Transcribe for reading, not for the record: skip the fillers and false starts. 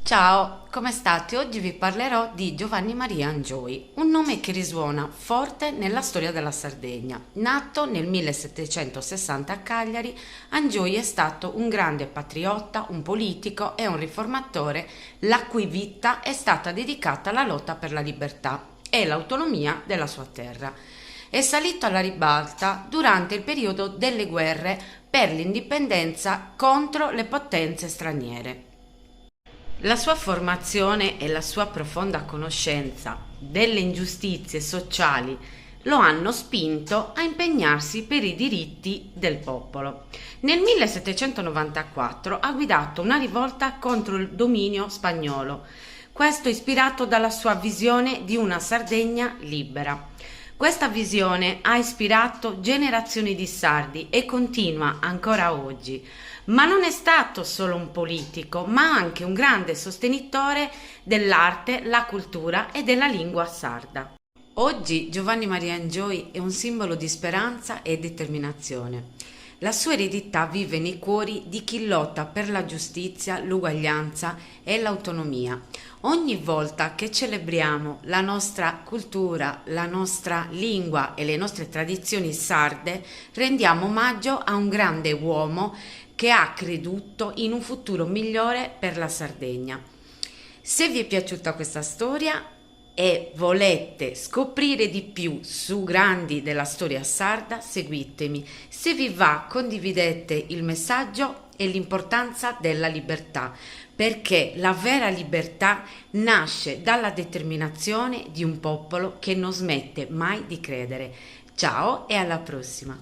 Ciao, come state? Oggi vi parlerò di Giovanni Maria Angioi, un nome che risuona forte nella storia della Sardegna. Nato nel 1760 a Cagliari, Angioi è stato un grande patriotta, un politico e un riformatore, la cui vita è stata dedicata alla lotta per la libertà e l'autonomia della sua terra. È salito alla ribalta durante il periodo delle guerre per l'indipendenza contro le potenze straniere. La sua formazione e la sua profonda conoscenza delle ingiustizie sociali lo hanno spinto a impegnarsi per i diritti del popolo. Nel 1794 ha guidato una rivolta contro il dominio spagnolo, questo ispirato dalla sua visione di una Sardegna libera. Questa visione ha ispirato generazioni di sardi e continua ancora oggi. Ma non è stato solo un politico, ma anche un grande sostenitore dell'arte, la cultura e della lingua sarda. Oggi Giovanni Maria Angioi è un simbolo di speranza e determinazione. La sua eredità vive nei cuori di chi lotta per la giustizia, l'uguaglianza e l'autonomia. Ogni volta che celebriamo la nostra cultura, la nostra lingua e le nostre tradizioni sarde, rendiamo omaggio a un grande uomo che ha creduto in un futuro migliore per la Sardegna. Se vi è piaciuta questa storia e volete scoprire di più su grandi della storia sarda, seguitemi. Se vi va, condividete il messaggio e l'importanza della libertà, perché la vera libertà nasce dalla determinazione di un popolo che non smette mai di credere. Ciao e alla prossima!